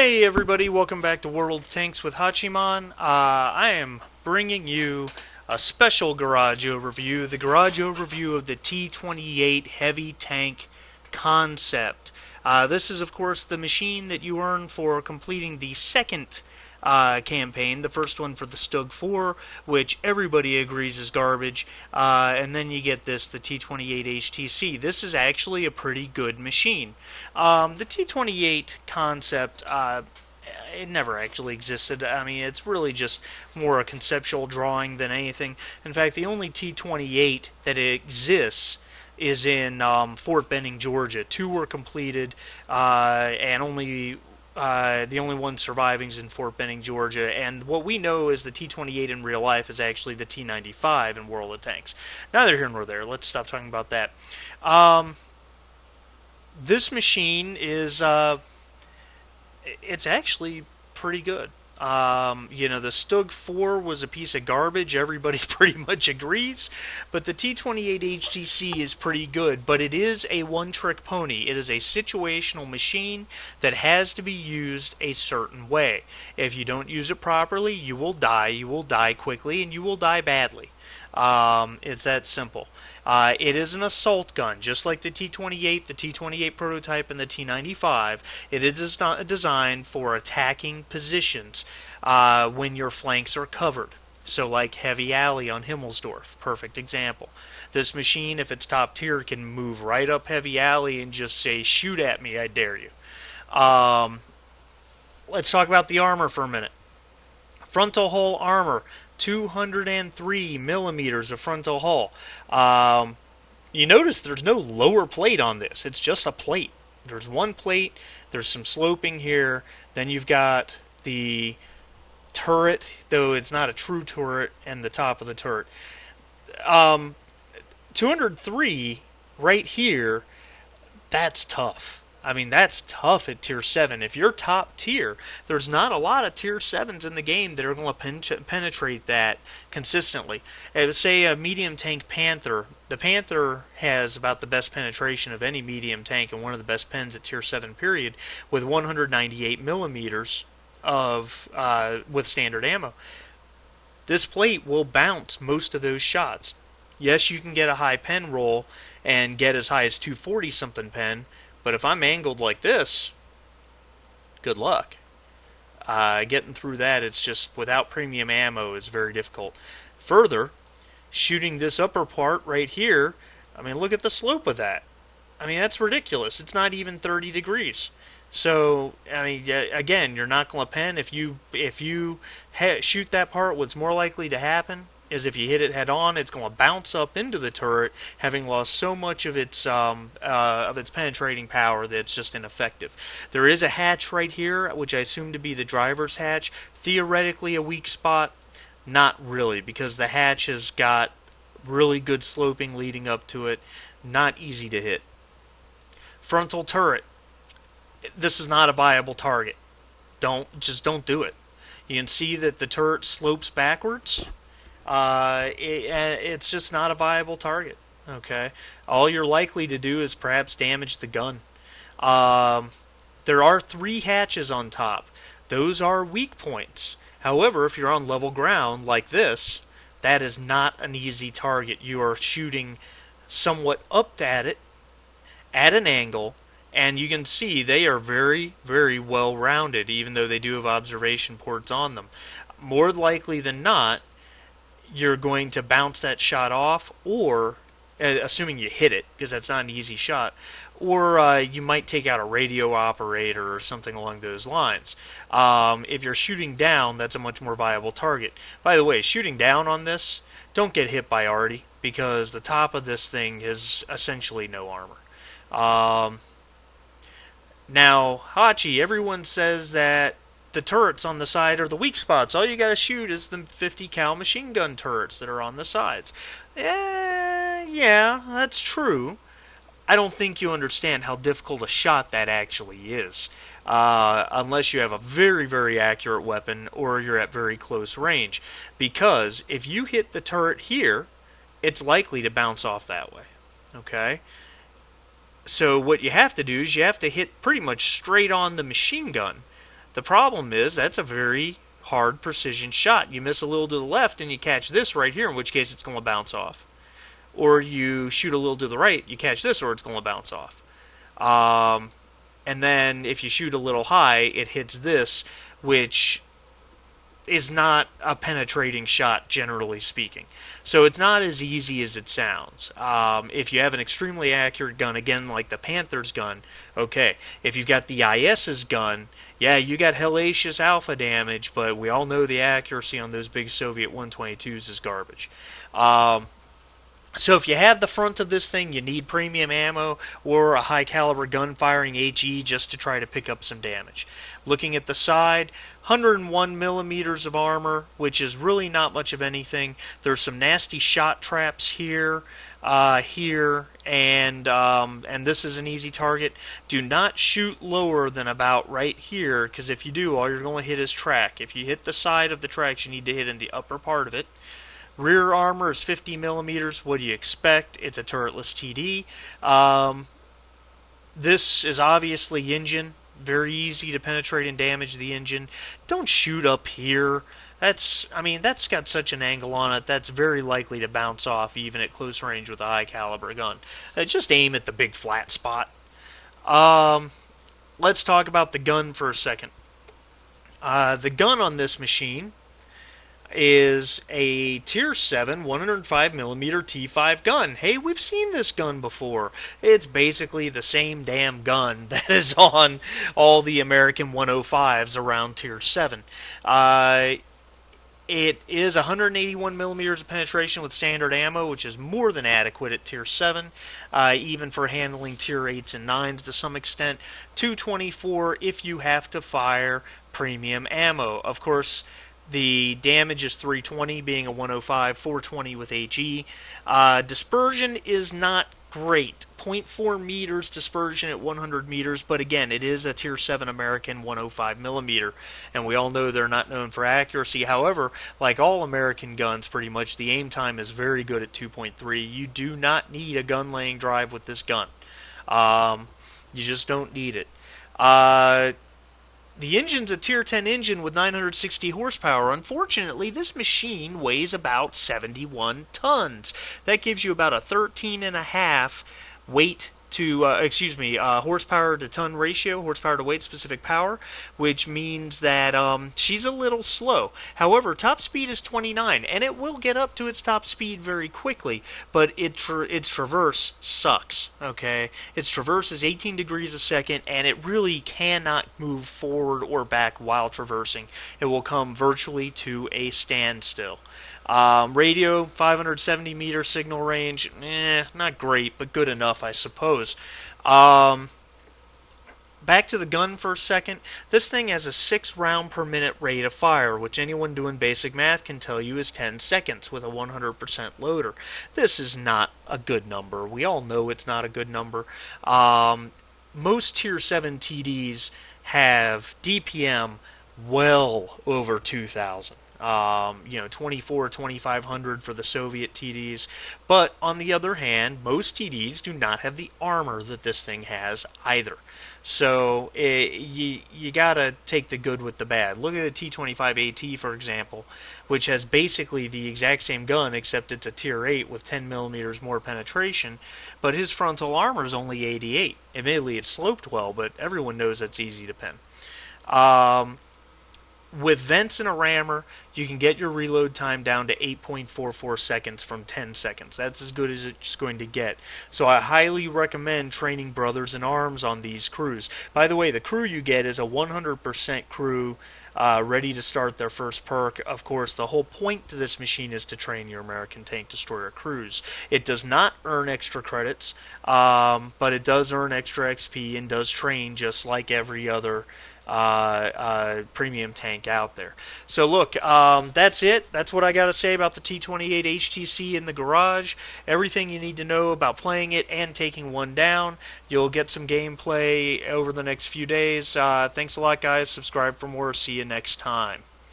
Hey everybody, welcome back to World of Tanks with Hachiman. I am bringing you a special garage overview, the garage overview of the T28 Heavy Tank Concept. This is, of course, the machine that you earn for completing the second campaign, the first one for the Stug 4, which everybody agrees is garbage, and then you get this, the T28 HTC. This is actually a pretty good machine. The T28 concept, it never actually existed. I mean, it's really just more a conceptual drawing than anything. In fact, the only T28 that exists is in Fort Benning, Georgia. 2 were completed, and the only one surviving is in Fort Benning, Georgia, and what we know is the T28 in real life is actually the T95 in World of Tanks. Neither here nor there. Let's stop talking about that. This machine is, it's actually pretty good. The Stug 4 was a piece of garbage, everybody pretty much agrees, but the T28 HTC is pretty good, but it is a one-trick pony. It is a situational machine that has to be used a certain way. If you don't use it properly, you will die quickly, and you will die badly. It's that simple. It is an assault gun, just like the T28, the T28 prototype, and the T95. It is designed for attacking positions when your flanks are covered. So like Heavy Alley on Himmelsdorf, perfect example. This machine, if it's top tier, can move right up Heavy Alley and just say, shoot at me, I dare you. Let's talk about the armor for a minute. Frontal hull armor. 203 millimeters of frontal hull. You notice there's no lower plate on this. It's just a plate. There's one plate. There's some sloping here. Then you've got the turret, though it's not a true turret, and the top of the turret. 203 right here, that's tough. I mean, that's tough at Tier 7. If you're top tier, there's not a lot of Tier 7s in the game that are going to penetrate that consistently. Say a medium tank Panther. The Panther has about the best penetration of any medium tank and one of the best pens at Tier 7 period with 198 millimeters with standard ammo. This plate will bounce most of those shots. Yes, you can get a high pen roll and get as high as 240-something pen, but if I'm angled like this, good luck. Getting through that, it's just, without premium ammo, is very difficult. Further, shooting this upper part right here, I mean, look at the slope of that. I mean, that's ridiculous. It's not even 30 degrees. So, I mean, again, you're not going to pen. If you shoot that part, what's more likely to happen is if you hit it head on, it's going to bounce up into the turret, having lost so much of its penetrating power that it's just ineffective. There is a hatch right here, which I assume to be the driver's hatch. Theoretically a weak spot, not really, because the hatch has got really good sloping leading up to it. Not easy to hit. Frontal turret. This is not a viable target. Don't do it. You can see that the turret slopes backwards. It's just not a viable target. Okay, all you're likely to do is perhaps damage the gun. There are 3 hatches on top. Those are weak points. However, if you're on level ground like this, that is not an easy target. You are shooting somewhat up at it, at an angle, and you can see they are very, very well rounded, even though they do have observation ports on them. More likely than not, you're going to bounce that shot off, or, assuming you hit it, because that's not an easy shot, or you might take out a radio operator or something along those lines. If you're shooting down, that's a much more viable target. By the way, shooting down on this, don't get hit by arty, because the top of this thing has essentially no armor. Now, Hachi, everyone says that the turrets on the side are the weak spots. All you gotta shoot is the 50 cal machine gun turrets that are on the sides. Yeah, that's true. I don't think you understand how difficult a shot that actually is. Unless you have a very, very accurate weapon or you're at very close range. Because if you hit the turret here, it's likely to bounce off that way. Okay? So what you have to do is you have to hit pretty much straight on the machine gun. The problem is that's a very hard precision shot. You miss a little to the left and you catch this right here, in which case it's going to bounce off. Or you shoot a little to the right, you catch this, or it's going to bounce off. And then if you shoot a little high, it hits this, which is not a penetrating shot, generally speaking. So it's not as easy as it sounds. If you have an extremely accurate gun, again, like the Panther's gun, okay. If you've got the IS's gun, yeah, you got hellacious alpha damage, but we all know the accuracy on those big Soviet 122s is garbage. So if you have the front of this thing, you need premium ammo or a high-caliber gun-firing HE just to try to pick up some damage. Looking at the side, 101 millimeters of armor, which is really not much of anything. There's some nasty shot traps here, and this is an easy target. Do not shoot lower than about right here, because if you do, all you're going to hit is track. If you hit the side of the tracks, you need to hit in the upper part of it. Rear armor is 50 millimeters. What do you expect? It's a turretless TD. This is obviously engine. Very easy to penetrate and damage the engine. Don't shoot up here. That's got such an angle on it that's very likely to bounce off even at close range with a high caliber gun. Just aim at the big flat spot. Let's talk about the gun for a second. The gun on this machine is a Tier 7 105mm T5 gun. Hey, we've seen this gun before. It's basically the same damn gun that is on all the American 105s around Tier 7. It is 181mm of penetration with standard ammo, which is more than adequate at Tier 7, even for handling Tier 8s and 9s to some extent. 224 if you have to fire premium ammo. Of course, the damage is 320, being a 105, 420 with HE. Dispersion is not great. 0.4 meters dispersion at 100 meters, but again, it is a Tier 7 American 105mm, and we all know they're not known for accuracy. However, like all American guns, pretty much, the aim time is very good at 2.3. You do not need a gun-laying drive with this gun. You just don't need it. The engine's a Tier 10 engine with 960 horsepower. Unfortunately, this machine weighs about 71 tons. That gives you about a 13.5 weight to, horsepower to ton ratio, horsepower to weight specific power, which means that she's a little slow. However, top speed is 29, and it will get up to its top speed very quickly, but its traverse sucks, okay? Its traverse is 18 degrees a second, and it really cannot move forward or back while traversing. It will come virtually to a standstill. Radio, 570 meter signal range, not great, but good enough, I suppose. Back to the gun for a second. This thing has a 6 round per minute rate of fire, which anyone doing basic math can tell you is 10 seconds with a 100% loader. This is not a good number. We all know it's not a good number. Most Tier 7 TDs have DPM well over 2,000. 24, 2,500 for the Soviet TDs. But on the other hand, most TDs do not have the armor that this thing has either. So you gotta take the good with the bad. Look at the T28 AT, for example, which has basically the exact same gun, except it's a Tier 8 with 10 millimeters more penetration, but his frontal armor is only 88. Admittedly, it's sloped well, but everyone knows that's easy to pin. With vents and a rammer, you can get your reload time down to 8.44 seconds from 10 seconds. That's as good as it's going to get. So I highly recommend training brothers in arms on these crews. By the way, the crew you get is a 100% crew ready to start their first perk. Of course, the whole point to this machine is to train your American tank destroyer crews. It does not earn extra credits, but it does earn extra XP and does train just like every other premium tank out there. So look, that's it. That's what I got to say about the T28 HTC in the garage. Everything you need to know about playing it and taking one down. You'll get some gameplay over the next few days. Thanks a lot, guys. Subscribe for more. See you next time.